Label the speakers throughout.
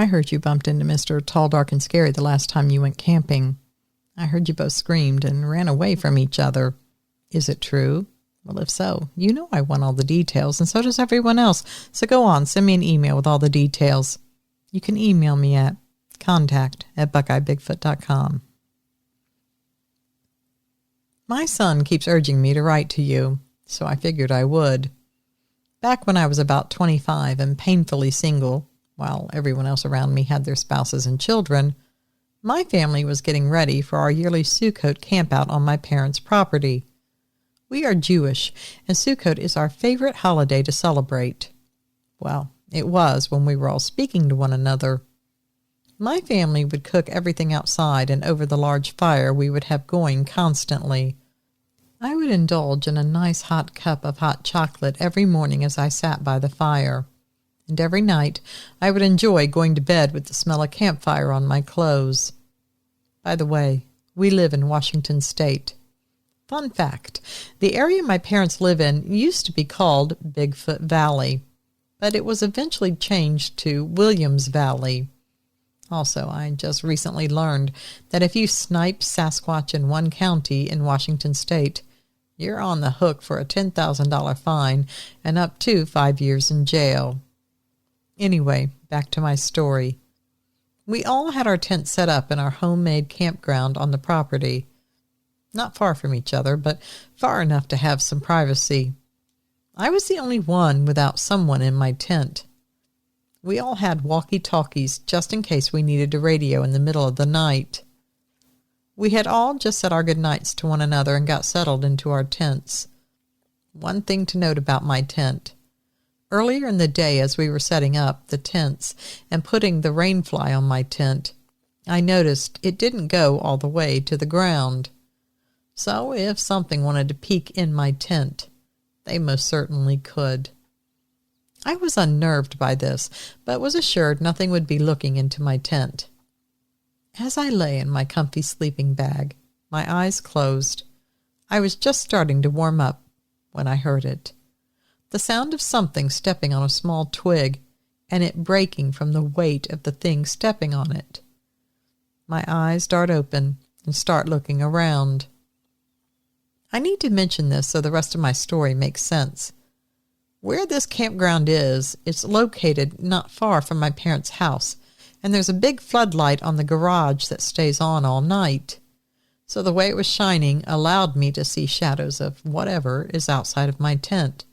Speaker 1: I heard you bumped into Mr. Tall, Dark, and Scary the last time you went camping. I heard you both screamed and ran away from each other. Is it true? Well, if so, you know I want all the details, and so does everyone else. So go on, send me an email with all the details. You can email me at contact@buckeyebigfoot.com. My son keeps urging me to write to you, so I figured I would. Back when I was about 25 and painfully single, while everyone else around me had their spouses and children, my family was getting ready for our yearly Sukkot campout on my parents' property. We are Jewish, and Sukkot is our favorite holiday to celebrate. Well, it was when we were all speaking to one another. My family would cook everything outside and over the large fire we would have going constantly. I would indulge in a nice hot cup of hot chocolate every morning as I sat by the fire. And every night I would enjoy going to bed with the smell of campfire on my clothes. By the way, we live in Washington State. Fun fact, the area my parents live in used to be called Bigfoot Valley, but it was eventually changed to Williams Valley. Also, I just recently learned that if you snipe Sasquatch in one county in Washington State, you're on the hook for a $10,000 fine and up to 5 years in jail. Anyway, back to my story. We all had our tents set up in our homemade campground on the property. Not far from each other, but far enough to have some privacy. I was the only one without someone in my tent. We all had walkie-talkies just in case we needed a radio in the middle of the night. We had all just said our goodnights to one another and got settled into our tents. One thing to note about my tent. Earlier in the day, as we were setting up the tents and putting the rainfly on my tent, I noticed it didn't go all the way to the ground. So if something wanted to peek in my tent, they most certainly could. I was unnerved by this, but was assured nothing would be looking into my tent. As I lay in my comfy sleeping bag, my eyes closed, I was just starting to warm up when I heard it. The sound of something stepping on a small twig, and it breaking from the weight of the thing stepping on it. My eyes dart open and start looking around. I need to mention this so the rest of my story makes sense. Where this campground is, it's located not far from my parents' house, and there's a big floodlight on the garage that stays on all night. So the way it was shining allowed me to see shadows of whatever is outside of my tent.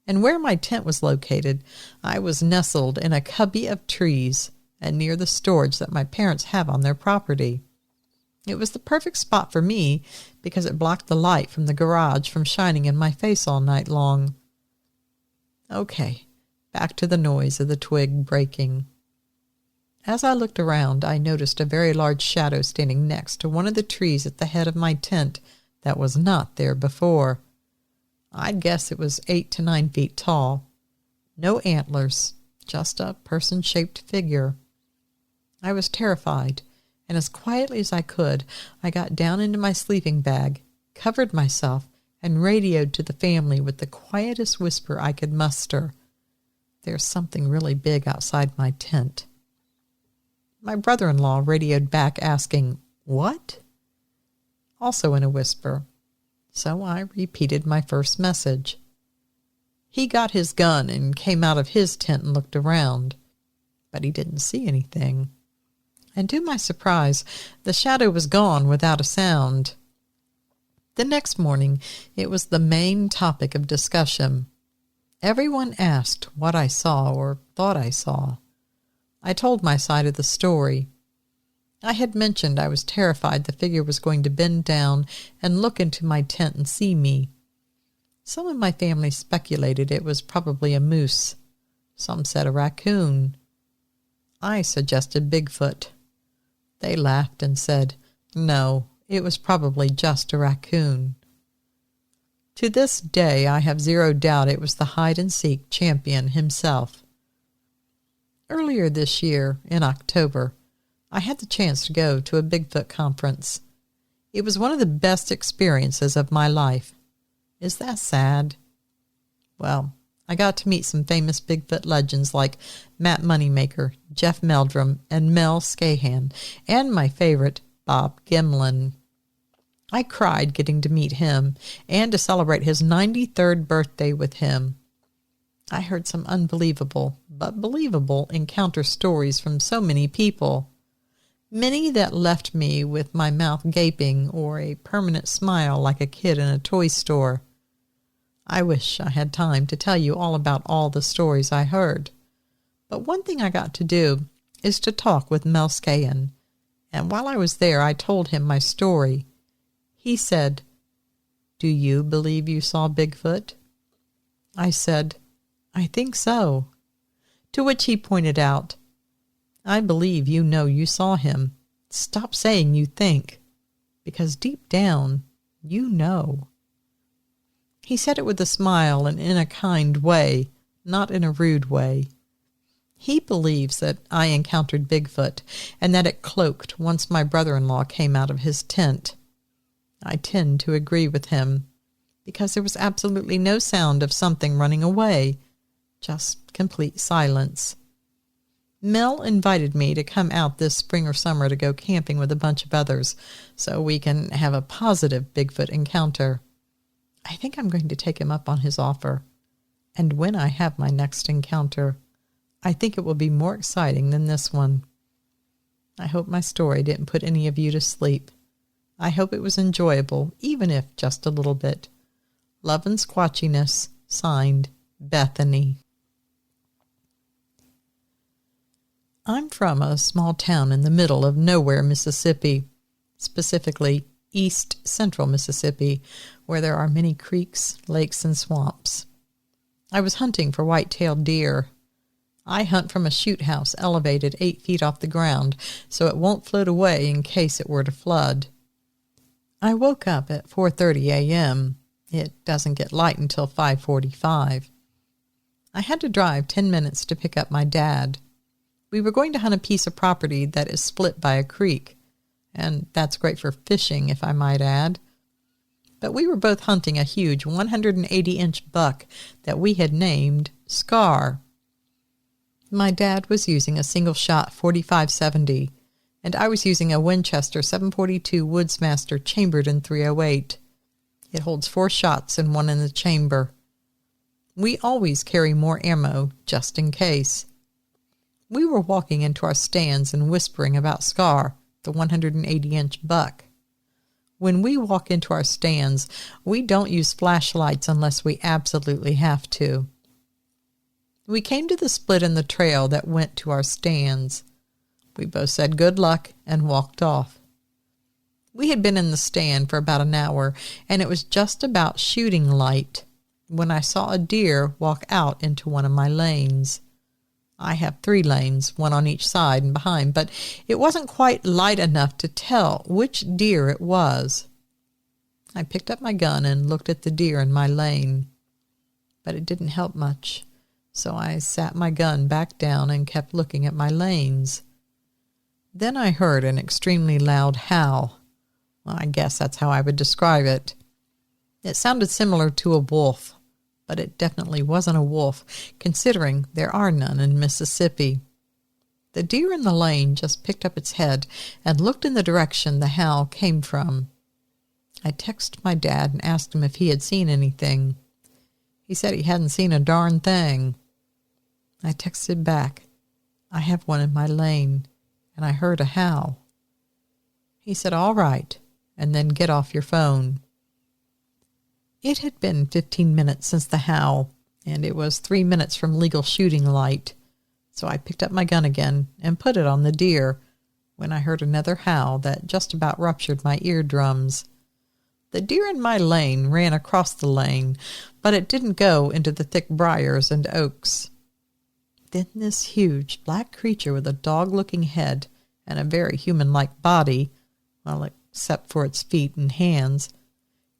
Speaker 1: And where my tent was located, I was nestled in a cubby of trees and near the storage that my parents have on their property. It was the perfect spot for me because it blocked the light from the garage from shining in my face all night long. Okay, back to the noise of the twig breaking. As I looked around, I noticed a very large shadow standing next to one of the trees at the head of my tent that was not there before. I'd guess it was 8 to 9 feet tall. No antlers, just a person-shaped figure. I was terrified, and as quietly as I could, I got down into my sleeping bag, covered myself, and radioed to the family with the quietest whisper I could muster. There's something really big outside my tent. My brother-in-law radioed back asking, "What?" Also in a whisper. So I repeated my first message. He got his gun and came out of his tent and looked around, but he didn't see anything. And to my surprise, the shadow was gone without a sound. The next morning, it was the main topic of discussion. Everyone asked what I saw or thought I saw. I told my side of the story. I had mentioned I was terrified the figure was going to bend down and look into my tent and see me. Some of my family speculated it was probably a moose. Some said a raccoon. I suggested Bigfoot. They laughed and said, no, it was probably just a raccoon. To this day, I have zero doubt it was the hide-and-seek champion himself. Earlier this year, in October, I had the chance to go to a Bigfoot conference. It was one of the best experiences of my life. Is that sad? Well, I got to meet some famous Bigfoot legends like Matt Moneymaker, Jeff Meldrum, and Mel Scahan, and my favorite, Bob Gimlin. I cried getting to meet him and to celebrate his 93rd birthday with him. I heard some unbelievable, but believable encounter stories from so many people. Many that left me with my mouth gaping or a permanent smile like a kid in a toy store. I wish I had time to tell you all about all the stories I heard. But one thing I got to do is to talk with Mel Scahan. And while I was there, I told him my story. He said, "Do you believe you saw Bigfoot?" I said, "I think so." To which he pointed out, "I believe you know you saw him. Stop saying you think, because deep down, you know." He said it with a smile and in a kind way, not in a rude way. He believes that I encountered Bigfoot and that it cloaked once my brother-in-law came out of his tent. I tend to agree with him, because there was absolutely no sound of something running away, just complete silence. Mel invited me to come out this spring or summer to go camping with a bunch of others so we can have a positive Bigfoot encounter. I think I'm going to take him up on his offer. And when I have my next encounter, I think it will be more exciting than this one. I hope my story didn't put any of you to sleep. I hope it was enjoyable, even if just a little bit. Love and Squatchiness, signed, Bethany. I'm from a small town in the middle of nowhere, Mississippi, specifically east central Mississippi, where there are many creeks, lakes, and swamps. I was hunting for white-tailed deer. I hunt from a shoot house elevated 8 feet off the ground, so it won't float away in case it were to flood. I woke up at 4:30 a.m. It doesn't get light until 5:45. I had to drive 10 minutes to pick up my dad. We were going to hunt a piece of property that is split by a creek, and that's great for fishing, if I might add. But we were both hunting a huge 180-inch buck that we had named Scar. My dad was using a single-shot .45-70, and I was using a Winchester 7.42 Woodsmaster chambered in .308. It holds 4 shots and 1 in the chamber. We always carry more ammo, just in case. We were walking into our stands and whispering about Scar, the 180-inch buck. When we walk into our stands, we don't use flashlights unless we absolutely have to. We came to the split in the trail that went to our stands. We both said good luck and walked off. We had been in the stand for about an hour, and it was just about shooting light when I saw a deer walk out into one of my lanes. I have 3 lanes, one on each side and behind, but it wasn't quite light enough to tell which deer it was. I picked up my gun and looked at the deer in my lane, but it didn't help much, so I sat my gun back down and kept looking at my lanes. Then I heard an extremely loud howl. Well, I guess that's how I would describe it. It sounded similar to a wolf, but it definitely wasn't a wolf, considering there are none in Mississippi. The deer in the lane just picked up its head and looked in the direction the howl came from. I texted my dad and asked him if he had seen anything. He said he hadn't seen a darn thing. I texted back, "I have one in my lane, and I heard a howl." He said, "All right, and then get off your phone." It had been 15 minutes since the howl, and it was 3 minutes from legal shooting light, so I picked up my gun again and put it on the deer when I heard another howl that just about ruptured my eardrums. The deer in my lane ran across the lane, but it didn't go into the thick briars and oaks. Then this huge black creature with a dog-looking head and a very human-like body, well, except for its feet and hands,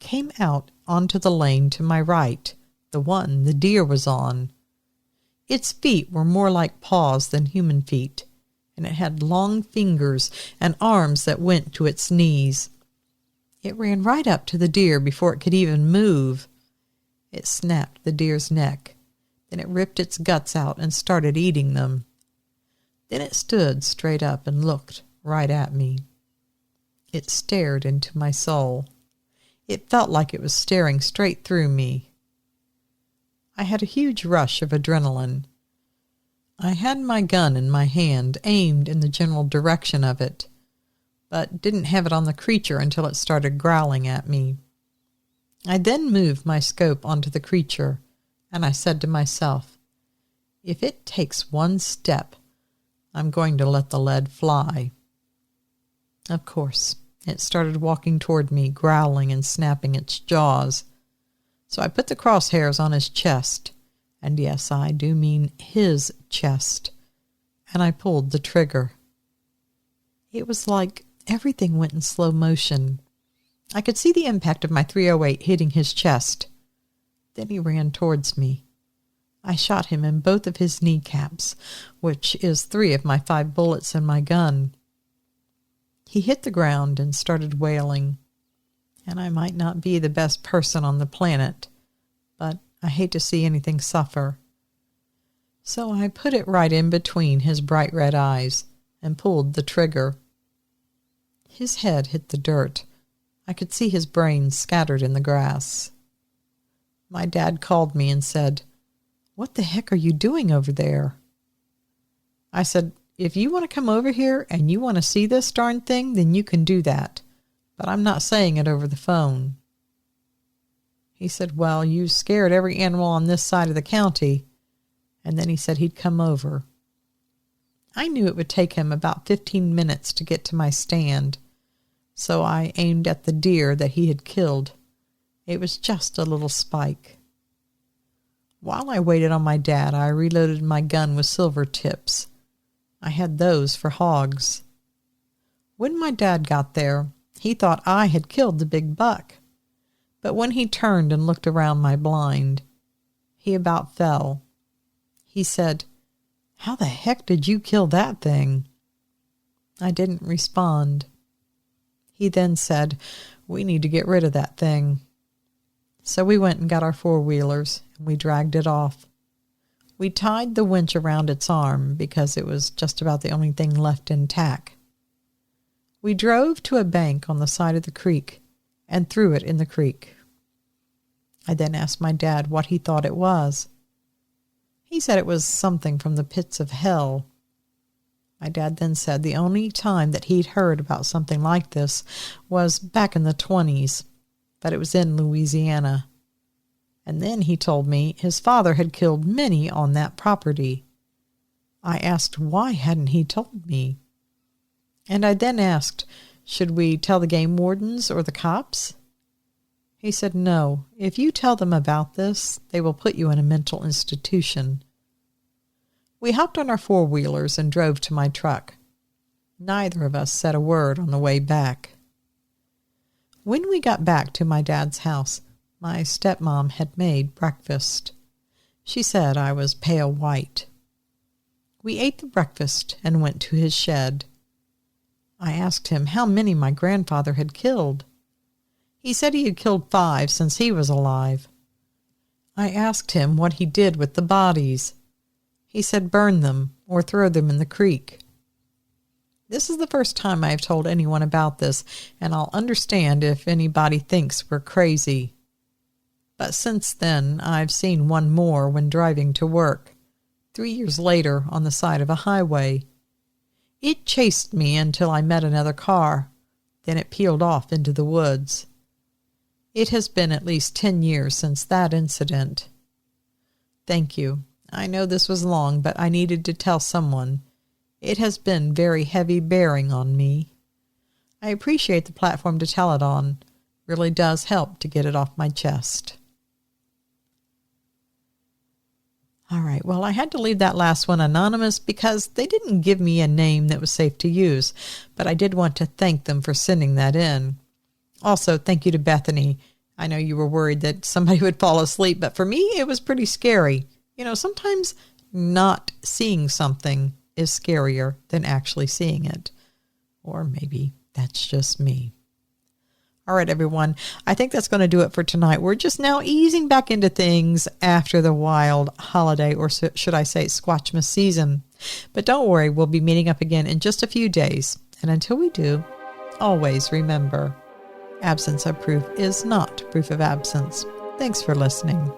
Speaker 1: came out onto the lane to my right, the one the deer was on. Its feet were more like paws than human feet, and it had long fingers and arms that went to its knees. It ran right up to the deer before it could even move. It snapped the deer's neck, Then it ripped its guts out and started eating them. Then it stood straight up and looked right at me. It stared into my soul. It felt like it was staring straight through me. I had a huge rush of adrenaline. I had my gun in my hand, aimed in the general direction of it, but didn't have it on the creature until it started growling at me. I then moved my scope onto the creature, and I said to myself, if it takes one step, I'm going to let the lead fly. Of course, it started walking toward me, growling and snapping its jaws. So I put the crosshairs on his chest, and yes, I do mean his chest, and I pulled the trigger. It was like everything went in slow motion. I could see the impact of my .308 hitting his chest. Then he ran towards me. I shot him in both of his kneecaps, which is 3 of my 5 bullets in my gun. He hit the ground and started wailing, and I might not be the best person on the planet, but I hate to see anything suffer. So I put it right in between his bright red eyes and pulled the trigger. His head hit the dirt. I could see his brains scattered in the grass. My dad called me and said, "What the heck are you doing over there?" I said, "If you want to come over here and you want to see this darn thing, then you can do that. But I'm not saying it over the phone." He said, "Well, you scared every animal on this side of the county." And then he said he'd come over. I knew it would take him about 15 minutes to get to my stand, so I aimed at the deer that he had killed. It was just a little spike. While I waited on my dad, I reloaded my gun with silver tips. I had those for hogs. When my dad got there, he thought I had killed the big buck. But when he turned and looked around my blind, he about fell. He said, "How the heck did you kill that thing?" I didn't respond. He then said, "We need to get rid of that thing." So we went and got our 4-wheelers, and we dragged it off. We tied the winch around its arm because it was just about the only thing left intact. We drove to a bank on the side of the creek and threw it in the creek. I then asked my dad what he thought it was. He said it was something from the pits of hell. My dad then said the only time that he'd heard about something like this was back in the 20s, but it was in Louisiana. And then he told me his father had killed many on that property. I asked why hadn't he told me? And I then asked, should we tell the game wardens or the cops? He said, "No, if you tell them about this, they will put you in a mental institution." We hopped on our 4-wheelers and drove to my truck. Neither of us said a word on the way back. When we got back to my dad's house, my stepmom had made breakfast. She said I was pale white. We ate the breakfast and went to his shed. I asked him how many my grandfather had killed. He said he had killed 5 since he was alive. I asked him what he did with the bodies. He said burn them or throw them in the creek. This is the first time I have told anyone about this, and I'll understand if anybody thinks we're crazy. But since then, I've seen one more when driving to work, 3 years later on the side of a highway. It chased me until I met another car. Then it peeled off into the woods. It has been at least 10 years since that incident. Thank you. I know this was long, but I needed to tell someone. It has been very heavy bearing on me. I appreciate the platform to tell it on. Really does help to get it off my chest. All right, well, I had to leave that last one anonymous because they didn't give me a name that was safe to use, but I did want to thank them for sending that in. Also, thank you to Bethany. I know you were worried that somebody would fall asleep, but for me, it was pretty scary. You know, sometimes not seeing something is scarier than actually seeing it. Or maybe that's just me. All right, everyone. I think that's going to do it for tonight. We're just now easing back into things after the wild holiday, or should I say Squatchmas season. But don't worry, we'll be meeting up again in just a few days. And until we do, always remember, absence of proof is not proof of absence. Thanks for listening.